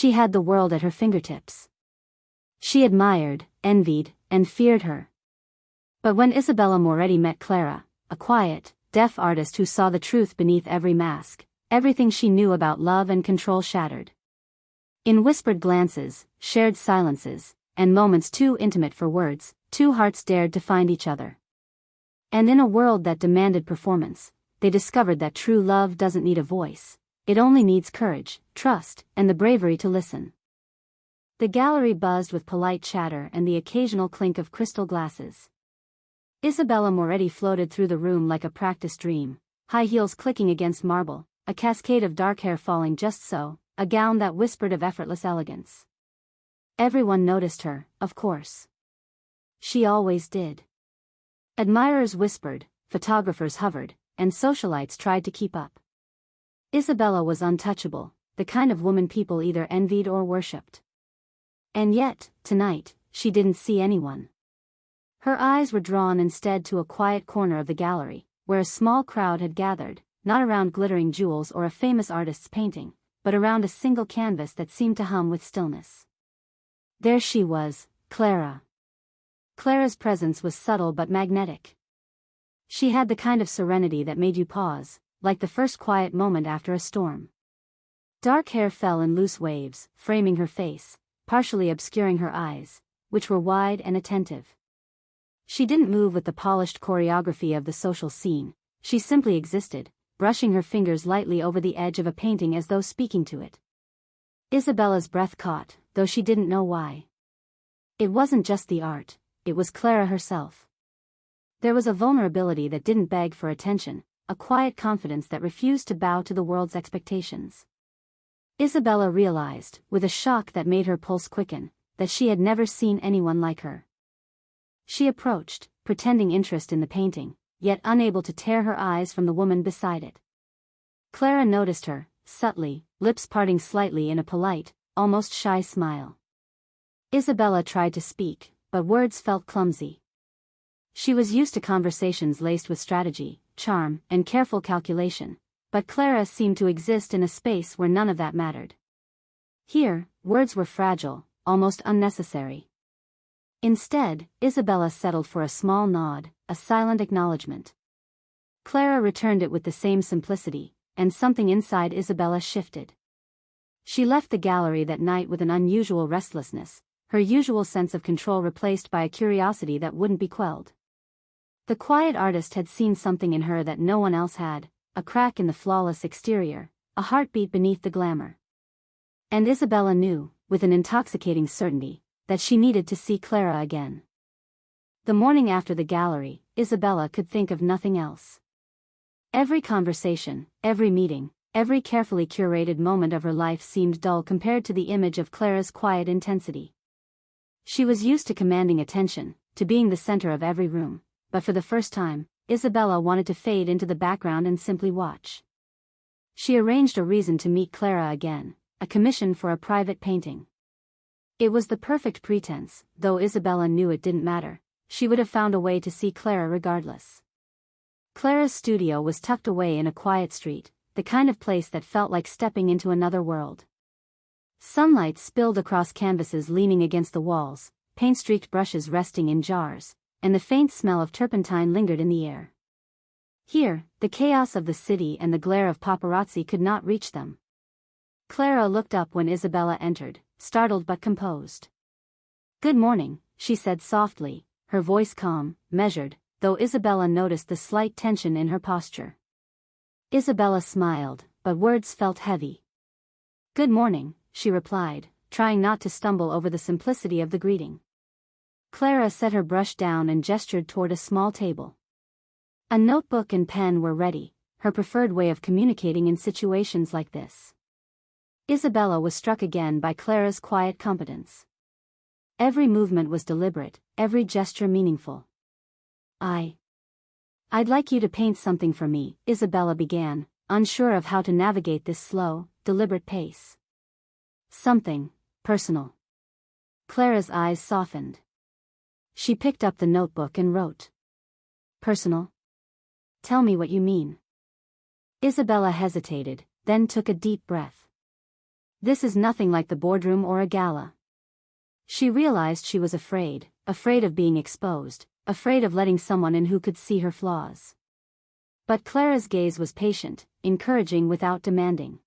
She had the world at her fingertips. She admired, envied, and feared her. But when Isabella Moretti met Clara, a quiet, deaf artist who saw the truth beneath every mask, everything she knew about love and control shattered. In whispered glances, shared silences, and moments too intimate for words, two hearts dared to find each other. And in a world that demanded performance, they discovered that true love doesn't need a voice. It only needs courage, trust, and the bravery to listen. The gallery buzzed with polite chatter and the occasional clink of crystal glasses. Isabella Moretti floated through the room like a practiced dream, high heels clicking against marble, a cascade of dark hair falling just so, a gown that whispered of effortless elegance. Everyone noticed her, of course. She always did. Admirers whispered, photographers hovered, and socialites tried to keep up. Isabella was untouchable, the kind of woman people either envied or worshipped. And yet, tonight, she didn't see anyone. Her eyes were drawn instead to a quiet corner of the gallery, where a small crowd had gathered, not around glittering jewels or a famous artist's painting, but around a single canvas that seemed to hum with stillness. There she was, Clara. Clara's presence was subtle but magnetic. She had the kind of serenity that made you pause, like the first quiet moment after a storm. Dark hair fell in loose waves, framing her face, partially obscuring her eyes, which were wide and attentive. She didn't move with the polished choreography of the social scene, she simply existed, brushing her fingers lightly over the edge of a painting as though speaking to it. Isabella's breath caught, though she didn't know why. It wasn't just the art, it was Clara herself. There was a vulnerability that didn't beg for attention, a quiet confidence that refused to bow to the world's expectations. Isabella realized, with a shock that made her pulse quicken, that she had never seen anyone like her. She approached, pretending interest in the painting, yet unable to tear her eyes from the woman beside it. Clara noticed her, subtly, lips parting slightly in a polite, almost shy smile. Isabella tried to speak, but words felt clumsy. She was used to conversations laced with strategy, charm, and careful calculation, but Clara seemed to exist in a space where none of that mattered. Here, words were fragile, almost unnecessary. Instead, Isabella settled for a small nod, a silent acknowledgement. Clara returned it with the same simplicity, and something inside Isabella shifted. She left the gallery that night with an unusual restlessness, her usual sense of control replaced by a curiosity that wouldn't be quelled. The quiet artist had seen something in her that no one else had, a crack in the flawless exterior, a heartbeat beneath the glamour. And Isabella knew, with an intoxicating certainty, that she needed to see Clara again. The morning after the gallery, Isabella could think of nothing else. Every conversation, every meeting, every carefully curated moment of her life seemed dull compared to the image of Clara's quiet intensity. She was used to commanding attention, to being the center of every room, but for the first time, Isabella wanted to fade into the background and simply watch. She arranged a reason to meet Clara again, a commission for a private painting. It was the perfect pretense, though Isabella knew it didn't matter, she would have found a way to see Clara regardless. Clara's studio was tucked away in a quiet street, the kind of place that felt like stepping into another world. Sunlight spilled across canvases leaning against the walls, paint-streaked brushes resting in jars, and the faint smell of turpentine lingered in the air. Here, the chaos of the city and the glare of paparazzi could not reach them. Clara looked up when Isabella entered, startled but composed. "Good morning," she said softly, her voice calm, measured, though Isabella noticed the slight tension in her posture. Isabella smiled, but words felt heavy. "Good morning," she replied, trying not to stumble over the simplicity of the greeting. Clara set her brush down and gestured toward a small table. A notebook and pen were ready, her preferred way of communicating in situations like this. Isabella was struck again by Clara's quiet competence. Every movement was deliberate, every gesture meaningful. I'd like you to paint something for me," Isabella began, unsure of how to navigate this slow, deliberate pace. "Something personal." Clara's eyes softened. She picked up the notebook and wrote. "Personal? Tell me what you mean." Isabella hesitated, then took a deep breath. This is nothing like the boardroom or a gala. She realized she was afraid of being exposed, afraid of letting someone in who could see her flaws. But Clara's gaze was patient, encouraging without demanding.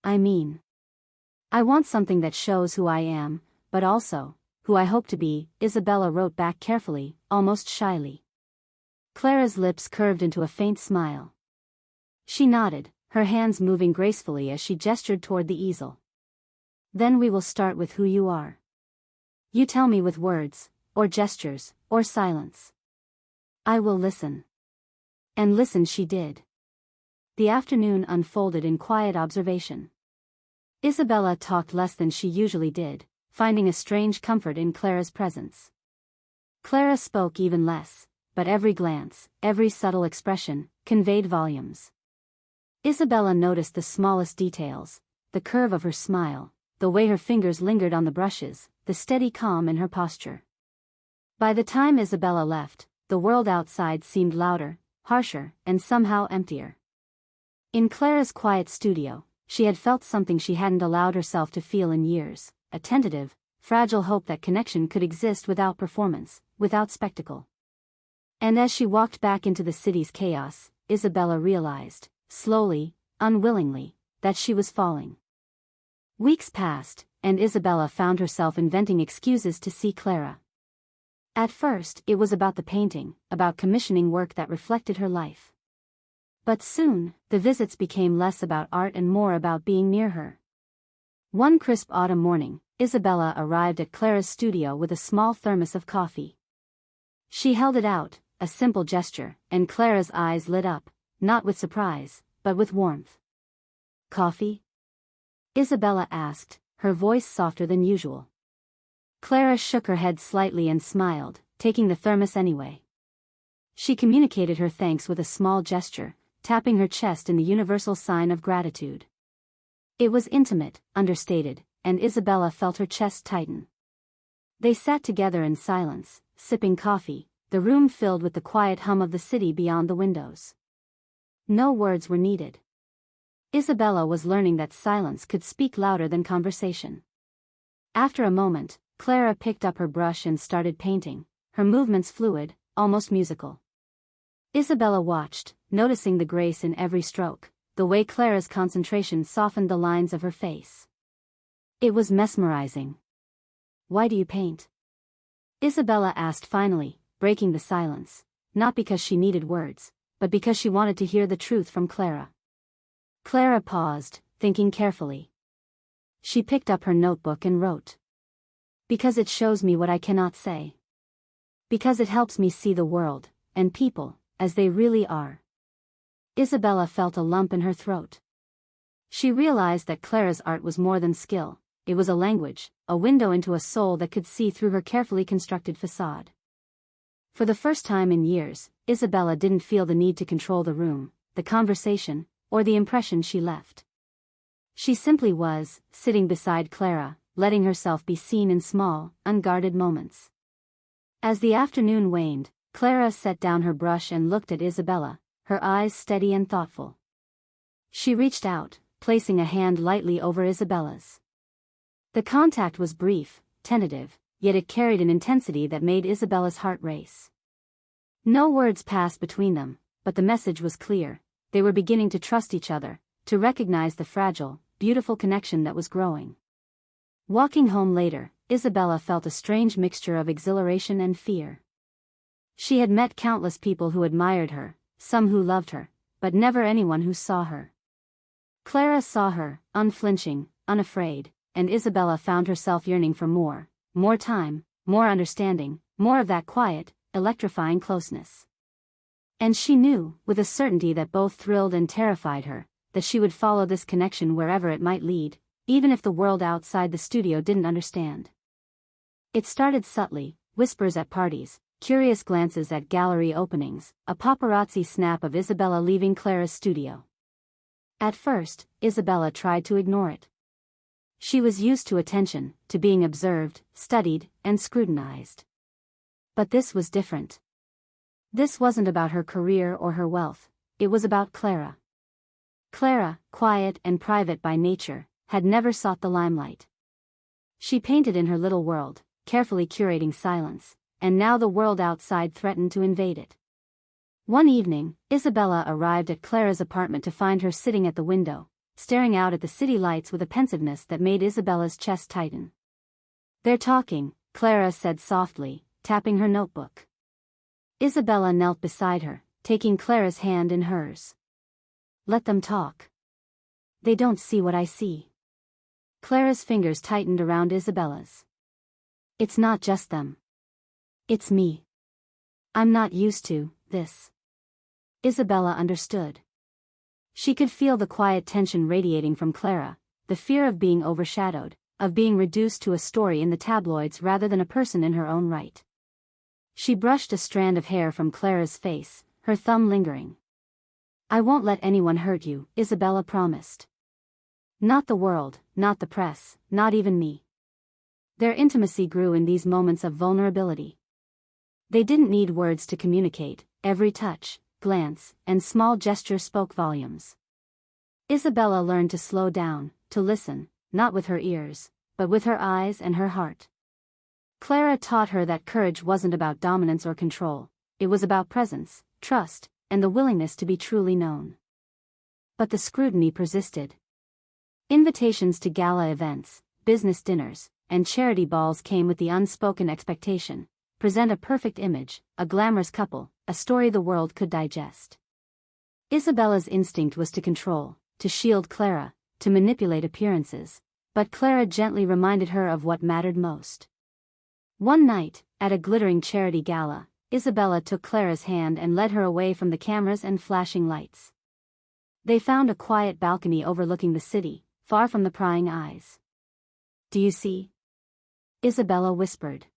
I want something that shows who I am, but also, who I hope to be, Isabella wrote back carefully, almost shyly. Clara's lips curved into a faint smile. She nodded, her hands moving gracefully as she gestured toward the easel. Then we will start with who you are. You tell me with words, or gestures, or silence. I will listen. And listen she did. The afternoon unfolded in quiet observation. Isabella talked less than she usually did, finding a strange comfort in Clara's presence. Clara spoke even less, but every glance, every subtle expression, conveyed volumes. Isabella noticed the smallest details, the curve of her smile, the way her fingers lingered on the brushes, the steady calm in her posture. By the time Isabella left, the world outside seemed louder, harsher, and somehow emptier. In Clara's quiet studio, she had felt something she hadn't allowed herself to feel in years, a tentative, fragile hope that connection could exist without performance, without spectacle. And as she walked back into the city's chaos, Isabella realized, slowly, unwillingly, that she was falling. Weeks passed, and Isabella found herself inventing excuses to see Clara. At first, it was about the painting, about commissioning work that reflected her life. But soon, the visits became less about art and more about being near her. One crisp autumn morning, Isabella arrived at Clara's studio with a small thermos of coffee. She held it out, a simple gesture, and Clara's eyes lit up, not with surprise, but with warmth. Coffee? Isabella asked, her voice softer than usual. Clara shook her head slightly and smiled, taking the thermos anyway. She communicated her thanks with a small gesture, tapping her chest in the universal sign of gratitude. It was intimate, understated, and Isabella felt her chest tighten. They sat together in silence, sipping coffee, the room filled with the quiet hum of the city beyond the windows. No words were needed. Isabella was learning that silence could speak louder than conversation. After a moment, Clara picked up her brush and started painting, her movements fluid, almost musical. Isabella watched, noticing the grace in every stroke, the way Clara's concentration softened the lines of her face. It was mesmerizing. Why do you paint? Isabella asked finally, breaking the silence, not because she needed words, but because she wanted to hear the truth from Clara. Clara paused, thinking carefully. She picked up her notebook and wrote. Because it shows me what I cannot say. Because it helps me see the world, and people, as they really are. Isabella felt a lump in her throat. She realized that Clara's art was more than skill, it was a language, a window into a soul that could see through her carefully constructed facade. For the first time in years, Isabella didn't feel the need to control the room, the conversation, or the impression she left. She simply was, sitting beside Clara, letting herself be seen in small, unguarded moments. As the afternoon waned, Clara set down her brush and looked at Isabella, her eyes steady and thoughtful. She reached out, placing a hand lightly over Isabella's. The contact was brief, tentative, yet it carried an intensity that made Isabella's heart race. No words passed between them, but the message was clear. They were beginning to trust each other, to recognize the fragile, beautiful connection that was growing. Walking home later, Isabella felt a strange mixture of exhilaration and fear. She had met countless people who admired her, some who loved her, but never anyone who saw her. Clara saw her, unflinching, unafraid, and Isabella found herself yearning for more time, more understanding, more of that quiet, electrifying closeness. And she knew, with a certainty that both thrilled and terrified her, that she would follow this connection wherever it might lead, even if the world outside the studio didn't understand. It started subtly, whispers at parties, curious glances at gallery openings, a paparazzi snap of Isabella leaving Clara's studio. At first, Isabella tried to ignore it. She was used to attention, to being observed, studied, and scrutinized. But this was different. This wasn't about her career or her wealth, it was about Clara. Clara, quiet and private by nature, had never sought the limelight. She painted in her little world, carefully curating silence, and now the world outside threatened to invade it. One evening, Isabella arrived at Clara's apartment to find her sitting at the window, staring out at the city lights with a pensiveness that made Isabella's chest tighten. "They're talking," Clara said softly, tapping her notebook. Isabella knelt beside her, taking Clara's hand in hers. "Let them talk. They don't see what I see." Clara's fingers tightened around Isabella's. "It's not just them. It's me. I'm not used to this." Isabella understood. She could feel the quiet tension radiating from Clara, the fear of being overshadowed, of being reduced to a story in the tabloids rather than a person in her own right. She brushed a strand of hair from Clara's face, her thumb lingering. "I won't let anyone hurt you," Isabella promised. "Not the world, not the press, not even me." Their intimacy grew in these moments of vulnerability. They didn't need words to communicate, every touch, glance, and small gesture spoke volumes. Isabella learned to slow down, to listen, not with her ears, but with her eyes and her heart. Clara taught her that courage wasn't about dominance or control, it was about presence, trust, and the willingness to be truly known. But the scrutiny persisted. Invitations to gala events, business dinners, and charity balls came with the unspoken expectation: present a perfect image, a glamorous couple, a story the world could digest. Isabella's instinct was to control, to shield Clara, to manipulate appearances, but Clara gently reminded her of what mattered most. One night, at a glittering charity gala, Isabella took Clara's hand and led her away from the cameras and flashing lights. They found a quiet balcony overlooking the city, far from the prying eyes. "Do you see?" Isabella whispered.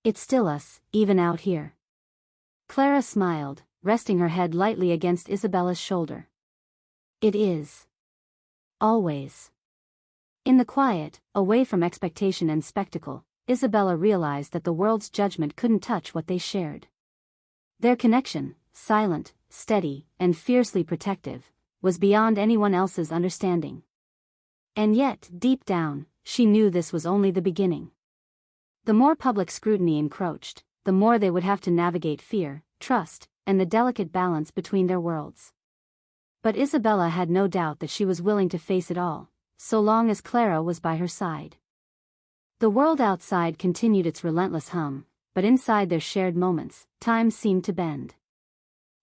"It's still us, even out here." Clara smiled, resting her head lightly against Isabella's shoulder. "It is. Always." In the quiet, away from expectation and spectacle, Isabella realized that the world's judgment couldn't touch what they shared. Their connection, silent, steady, and fiercely protective, was beyond anyone else's understanding. And yet, deep down, she knew this was only the beginning. The more public scrutiny encroached, the more they would have to navigate fear, trust, and the delicate balance between their worlds. But Isabella had no doubt that she was willing to face it all, so long as Clara was by her side. The world outside continued its relentless hum, but inside their shared moments, time seemed to bend.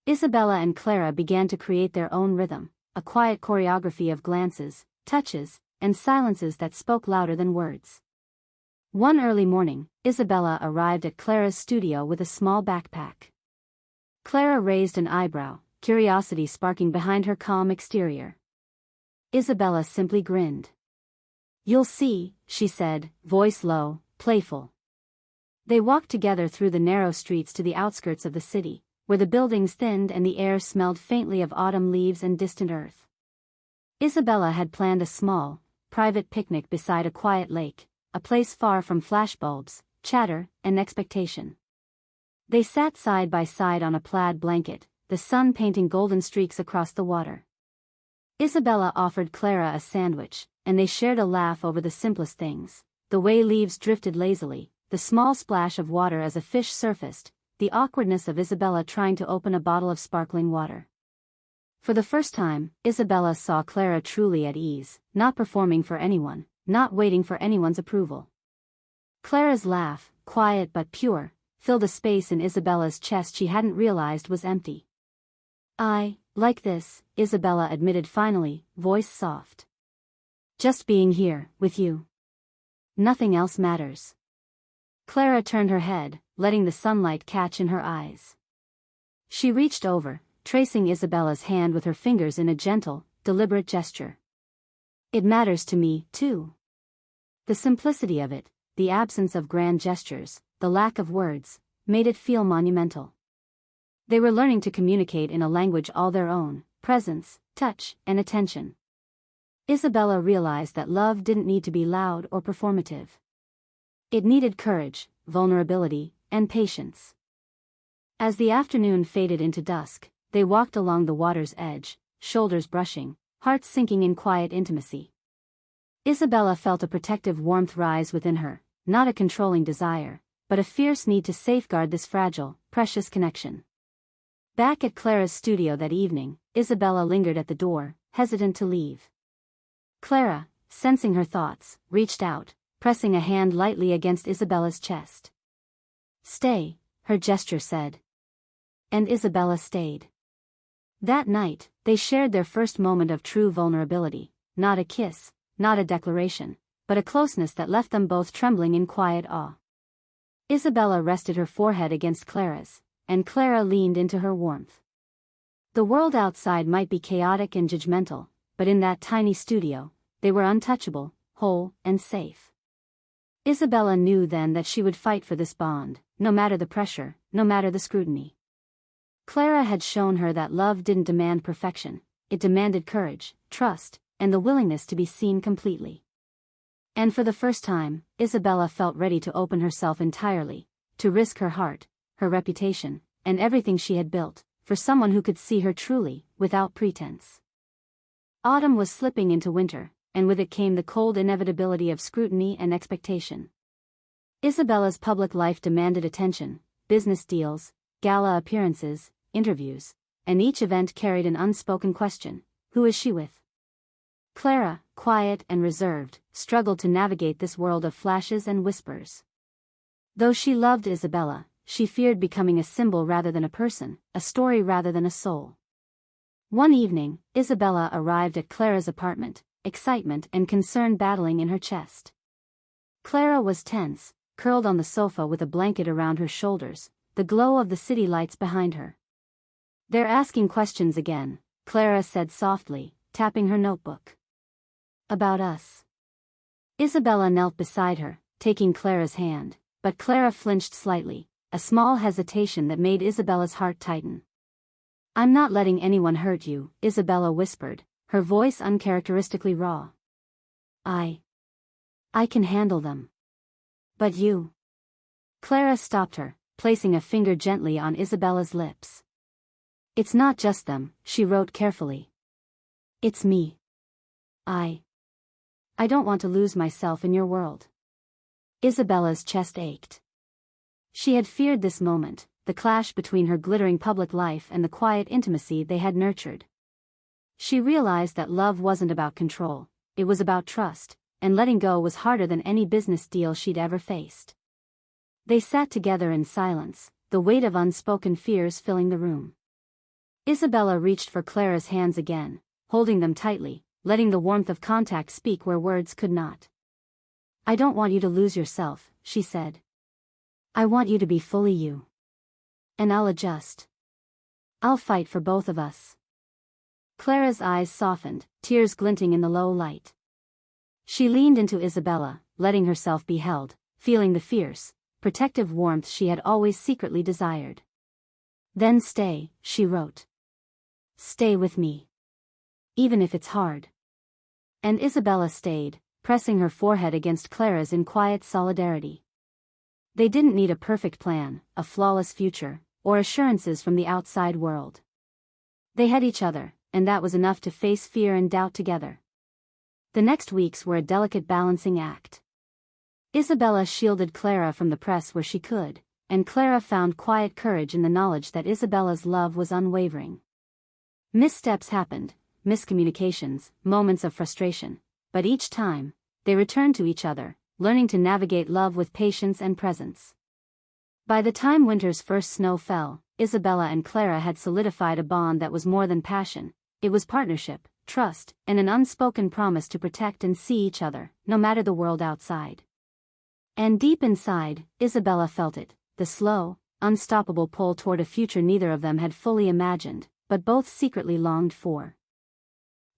Isabella and Clara began to create their own rhythm, a quiet choreography of glances, touches, and silences that spoke louder than words. One early morning, Isabella arrived at Clara's studio with a small backpack. Clara raised an eyebrow, curiosity sparking behind her calm exterior. Isabella simply grinned. "You'll see," she said, voice low, playful. They walked together through the narrow streets to the outskirts of the city, where the buildings thinned and the air smelled faintly of autumn leaves and distant earth. Isabella had planned a small, private picnic beside a quiet lake, a place far from flashbulbs, chatter, and expectation. They sat side by side on a plaid blanket, the sun painting golden streaks across the water. Isabella offered Clara a sandwich, and they shared a laugh over the simplest things: the way leaves drifted lazily, the small splash of water as a fish surfaced, the awkwardness of Isabella trying to open a bottle of sparkling water. For the first time, Isabella saw Clara truly at ease, not performing for anyone, not waiting for anyone's approval. Clara's laugh, quiet but pure, filled a space in Isabella's chest she hadn't realized was empty. "I like this," Isabella admitted finally, voice soft. "Just being here, with you. Nothing else matters." Clara turned her head, letting the sunlight catch in her eyes. She reached over, tracing Isabella's hand with her fingers in a gentle, deliberate gesture. "It matters to me, too." The simplicity of it, the absence of grand gestures, the lack of words, made it feel monumental. They were learning to communicate in a language all their own: presence, touch, and attention. Isabella realized that love didn't need to be loud or performative. It needed courage, vulnerability, and patience. As the afternoon faded into dusk, they walked along the water's edge, shoulders brushing, hearts sinking in quiet intimacy. Isabella felt a protective warmth rise within her, not a controlling desire, but a fierce need to safeguard this fragile, precious connection. Back at Clara's studio that evening, Isabella lingered at the door, hesitant to leave. Clara, sensing her thoughts, reached out, pressing a hand lightly against Isabella's chest. "Stay," her gesture said. And Isabella stayed. That night, they shared their first moment of true vulnerability, not a kiss, not a declaration, but a closeness that left them both trembling in quiet awe. Isabella rested her forehead against Clara's, and Clara leaned into her warmth. The world outside might be chaotic and judgmental, but in that tiny studio, they were untouchable, whole, and safe. Isabella knew then that she would fight for this bond, no matter the pressure, no matter the scrutiny. Clara had shown her that love didn't demand perfection, it demanded courage, trust, and the willingness to be seen completely. And for the first time, Isabella felt ready to open herself entirely, to risk her heart, her reputation, and everything she had built, for someone who could see her truly, without pretense. Autumn was slipping into winter, and with it came the cold inevitability of scrutiny and expectation. Isabella's public life demanded attention, business deals, gala appearances, interviews, and each event carried an unspoken question: who is she with? Clara, quiet and reserved, struggled to navigate this world of flashes and whispers. Though she loved Isabella, she feared becoming a symbol rather than a person, a story rather than a soul. One evening, Isabella arrived at Clara's apartment, excitement and concern battling in her chest. Clara was tense, curled on the sofa with a blanket around her shoulders, the glow of the city lights behind her. "They're asking questions again," Clara said softly, tapping her notebook. "About us." Isabella knelt beside her, taking Clara's hand, but Clara flinched slightly, a small hesitation that made Isabella's heart tighten. "I'm not letting anyone hurt you," Isabella whispered, her voice uncharacteristically raw. I can handle them. But you." Clara stopped her, placing a finger gently on Isabella's lips. "It's not just them," she wrote carefully. "It's me. I don't want to lose myself in your world." Isabella's chest ached. She had feared this moment, the clash between her glittering public life and the quiet intimacy they had nurtured. She realized that love wasn't about control, it was about trust, and letting go was harder than any business deal she'd ever faced. They sat together in silence, the weight of unspoken fears filling the room. Isabella reached for Clara's hands again, holding them tightly, letting the warmth of contact speak where words could not. "I don't want you to lose yourself," she said. "I want you to be fully you. And I'll adjust. I'll fight for both of us." Clara's eyes softened, tears glinting in the low light. She leaned into Isabella, letting herself be held, feeling the fierce, protective warmth she had always secretly desired. "Then stay," she wrote. "Stay with me. Even if it's hard." And Isabella stayed, pressing her forehead against Clara's in quiet solidarity. They didn't need a perfect plan, a flawless future, or assurances from the outside world. They had each other, and that was enough to face fear and doubt together. The next weeks were a delicate balancing act. Isabella shielded Clara from the press where she could, and Clara found quiet courage in the knowledge that Isabella's love was unwavering. Missteps happened, miscommunications, moments of frustration, but each time, they returned to each other, learning to navigate love with patience and presence. By the time winter's first snow fell, Isabella and Clara had solidified a bond that was more than passion, it was partnership, trust, and an unspoken promise to protect and see each other, no matter the world outside. And deep inside, Isabella felt it, the slow, unstoppable pull toward a future neither of them had fully imagined, but both secretly longed for.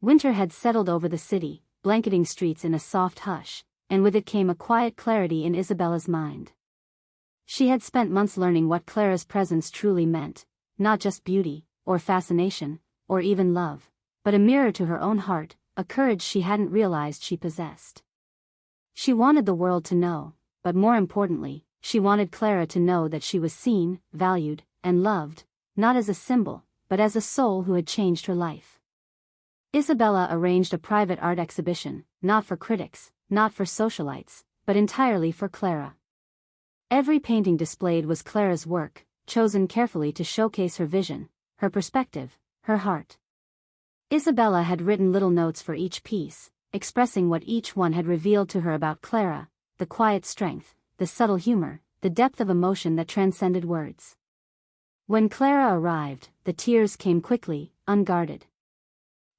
Winter had settled over the city, blanketing streets in a soft hush, and with it came a quiet clarity in Isabella's mind. She had spent months learning what Clara's presence truly meant, not just beauty, or fascination, or even love, but a mirror to her own heart, a courage she hadn't realized she possessed. She wanted the world to know, but more importantly, she wanted Clara to know that she was seen, valued, and loved, not as a symbol, but as a soul who had changed her life. Isabella arranged a private art exhibition, not for critics, not for socialites, but entirely for Clara. Every painting displayed was Clara's work, chosen carefully to showcase her vision, her perspective, her heart. Isabella had written little notes for each piece, expressing what each one had revealed to her about Clara, the quiet strength, the subtle humor, the depth of emotion that transcended words. When Clara arrived, the tears came quickly, unguarded.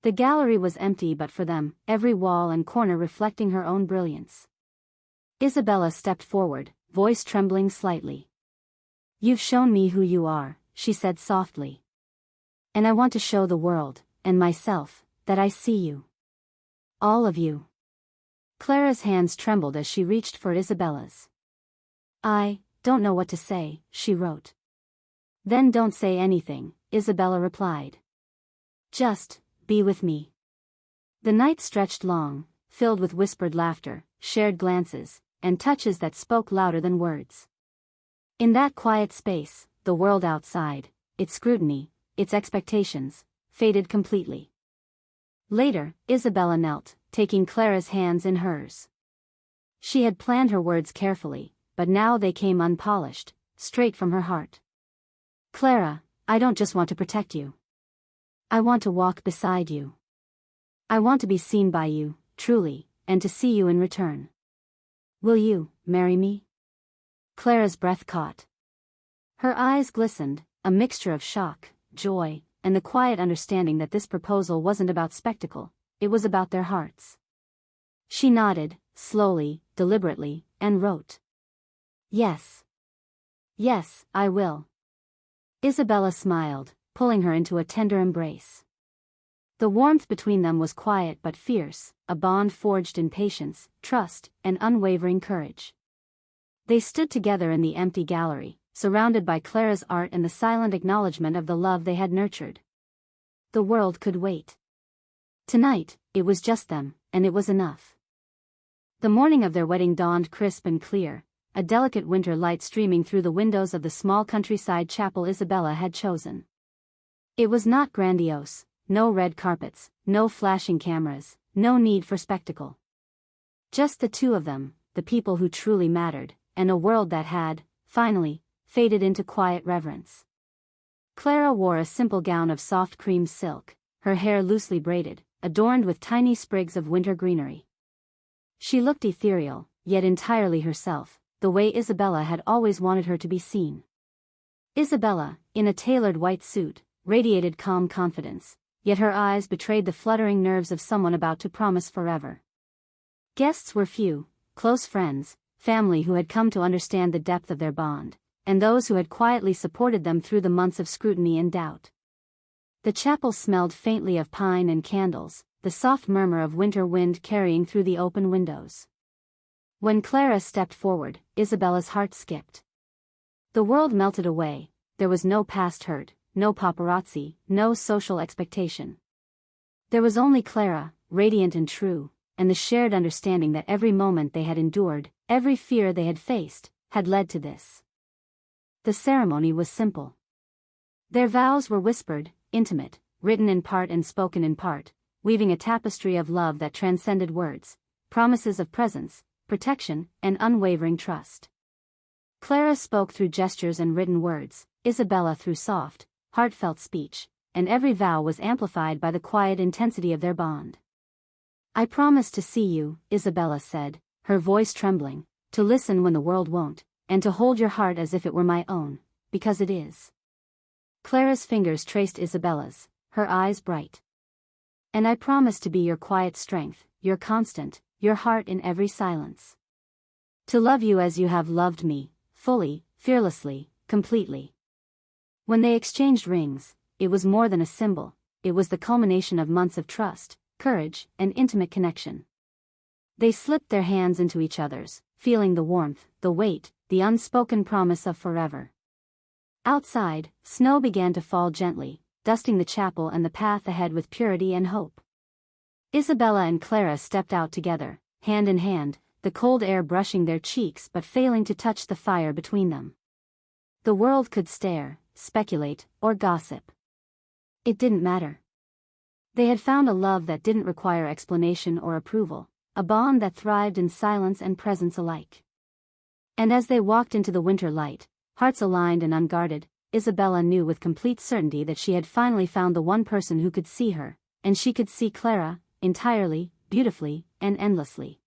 The gallery was empty but for them, every wall and corner reflecting her own brilliance. Isabella stepped forward, voice trembling slightly. "You've shown me who you are," she said softly. "And I want to show the world, and myself, that I see you. All of you." Clara's hands trembled as she reached for Isabella's. "I don't know what to say," she wrote. "Then don't say anything," Isabella replied. "Just be with me." The night stretched long, filled with whispered laughter, shared glances, and touches that spoke louder than words. In that quiet space, the world outside, its scrutiny, its expectations, faded completely. Later, Isabella knelt, taking Clara's hands in hers. She had planned her words carefully, but now they came unpolished, straight from her heart. "Clara, I don't just want to protect you. I want to walk beside you. I want to be seen by you, truly, and to see you in return. Will you marry me?" Clara's breath caught. Her eyes glistened, a mixture of shock, joy, and the quiet understanding that this proposal wasn't about spectacle, it was about their hearts. She nodded, slowly, deliberately, and wrote, "Yes. Yes, I will." Isabella smiled, pulling her into a tender embrace. The warmth between them was quiet but fierce, a bond forged in patience, trust, and unwavering courage. They stood together in the empty gallery, surrounded by Clara's art and the silent acknowledgement of the love they had nurtured. The world could wait. Tonight, it was just them, and it was enough. The morning of their wedding dawned crisp and clear, a delicate winter light streaming through the windows of the small countryside chapel Isabella had chosen. It was not grandiose, no red carpets, no flashing cameras, no need for spectacle. Just the two of them, the people who truly mattered, and a world that had, finally, faded into quiet reverence. Clara wore a simple gown of soft cream silk, her hair loosely braided, adorned with tiny sprigs of winter greenery. She looked ethereal, yet entirely herself, the way Isabella had always wanted her to be seen. Isabella, in a tailored white suit, radiated calm confidence, yet her eyes betrayed the fluttering nerves of someone about to promise forever. Guests were few, close friends, family who had come to understand the depth of their bond, and those who had quietly supported them through the months of scrutiny and doubt. The chapel smelled faintly of pine and candles, the soft murmur of winter wind carrying through the open windows. When Clara stepped forward, Isabella's heart skipped. The world melted away, there was no past hurt, no paparazzi, no social expectation. There was only Clara, radiant and true, and the shared understanding that every moment they had endured, every fear they had faced, had led to this. The ceremony was simple. Their vows were whispered, intimate, written in part and spoken in part, weaving a tapestry of love that transcended words, promises of presence, protection, and unwavering trust. Clara spoke through gestures and written words, Isabella through soft, heartfelt speech, and every vow was amplified by the quiet intensity of their bond. "I promise to see you," Isabella said, her voice trembling, "to listen when the world won't, and to hold your heart as if it were my own, because it is." Clara's fingers traced Isabella's, her eyes bright. "And I promise to be your quiet strength, your constant, your heart in every silence. To love you as you have loved me, fully, fearlessly, completely." When they exchanged rings, it was more than a symbol, it was the culmination of months of trust, courage, and intimate connection. They slipped their hands into each other's, feeling the warmth, the weight, the unspoken promise of forever. Outside, snow began to fall gently, dusting the chapel and the path ahead with purity and hope. Isabella and Clara stepped out together, hand in hand, the cold air brushing their cheeks but failing to touch the fire between them. The world could stare, speculate, or gossip. It didn't matter. They had found a love that didn't require explanation or approval, a bond that thrived in silence and presence alike. And as they walked into the winter light, hearts aligned and unguarded, Isabella knew with complete certainty that she had finally found the one person who could see her, and she could see Clara, entirely, beautifully, and endlessly.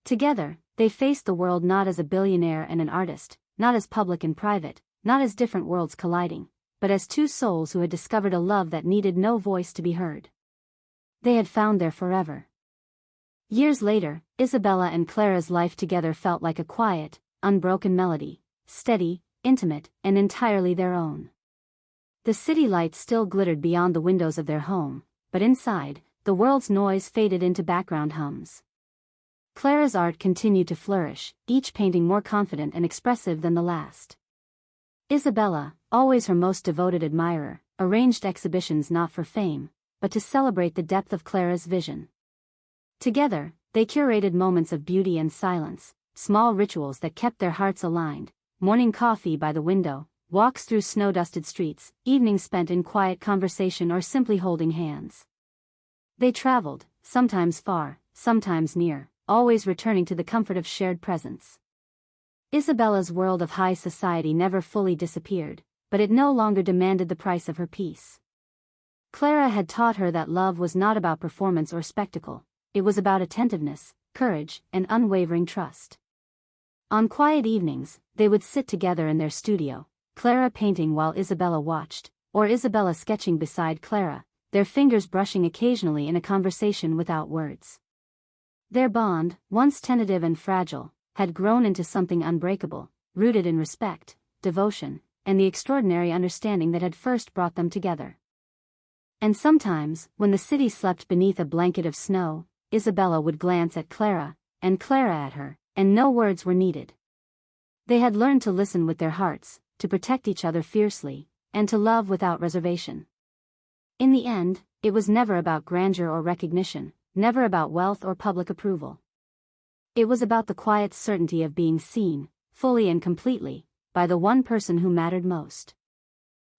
Together, they faced the world not as a billionaire and an artist, not as public and private, not as different worlds colliding, but as two souls who had discovered a love that needed no voice to be heard. They had found their forever. Years later, Isabella and Clara's life together felt like a quiet, unbroken melody, steady, intimate, and entirely their own. The city lights still glittered beyond the windows of their home, but inside, the world's noise faded into background hums. Clara's art continued to flourish, each painting more confident and expressive than the last. Isabella, always her most devoted admirer, arranged exhibitions not for fame, but to celebrate the depth of Clara's vision. Together, they curated moments of beauty and silence, small rituals that kept their hearts aligned, morning coffee by the window, walks through snow-dusted streets, evenings spent in quiet conversation or simply holding hands. They traveled, sometimes far, sometimes near, always returning to the comfort of shared presence. Isabella's world of high society never fully disappeared, but it no longer demanded the price of her peace. Clara had taught her that love was not about performance or spectacle. It was about attentiveness, courage, and unwavering trust. On quiet evenings, they would sit together in their studio, Clara painting while Isabella watched, or Isabella sketching beside Clara, their fingers brushing occasionally in a conversation without words. Their bond, once tentative and fragile, had grown into something unbreakable, rooted in respect, devotion, and the extraordinary understanding that had first brought them together. And sometimes, when the city slept beneath a blanket of snow, Isabella would glance at Clara, and Clara at her, and no words were needed. They had learned to listen with their hearts, to protect each other fiercely, and to love without reservation. In the end, it was never about grandeur or recognition, never about wealth or public approval. It was about the quiet certainty of being seen, fully and completely, by the one person who mattered most.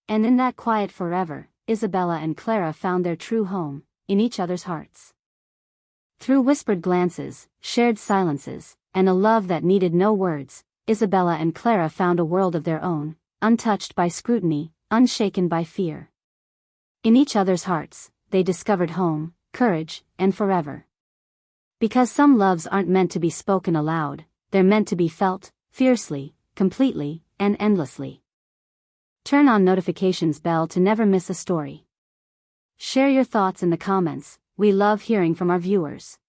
And in that quiet forever, Isabella and Clara found their true home, in each other's hearts. Through whispered glances, shared silences, and a love that needed no words, Isabella and Clara found a world of their own, untouched by scrutiny, unshaken by fear. In each other's hearts, they discovered home, courage, and forever. Because some loves aren't meant to be spoken aloud, they're meant to be felt, fiercely, completely, and endlessly. Turn on notifications bell to never miss a story. Share your thoughts in the comments. We love hearing from our viewers.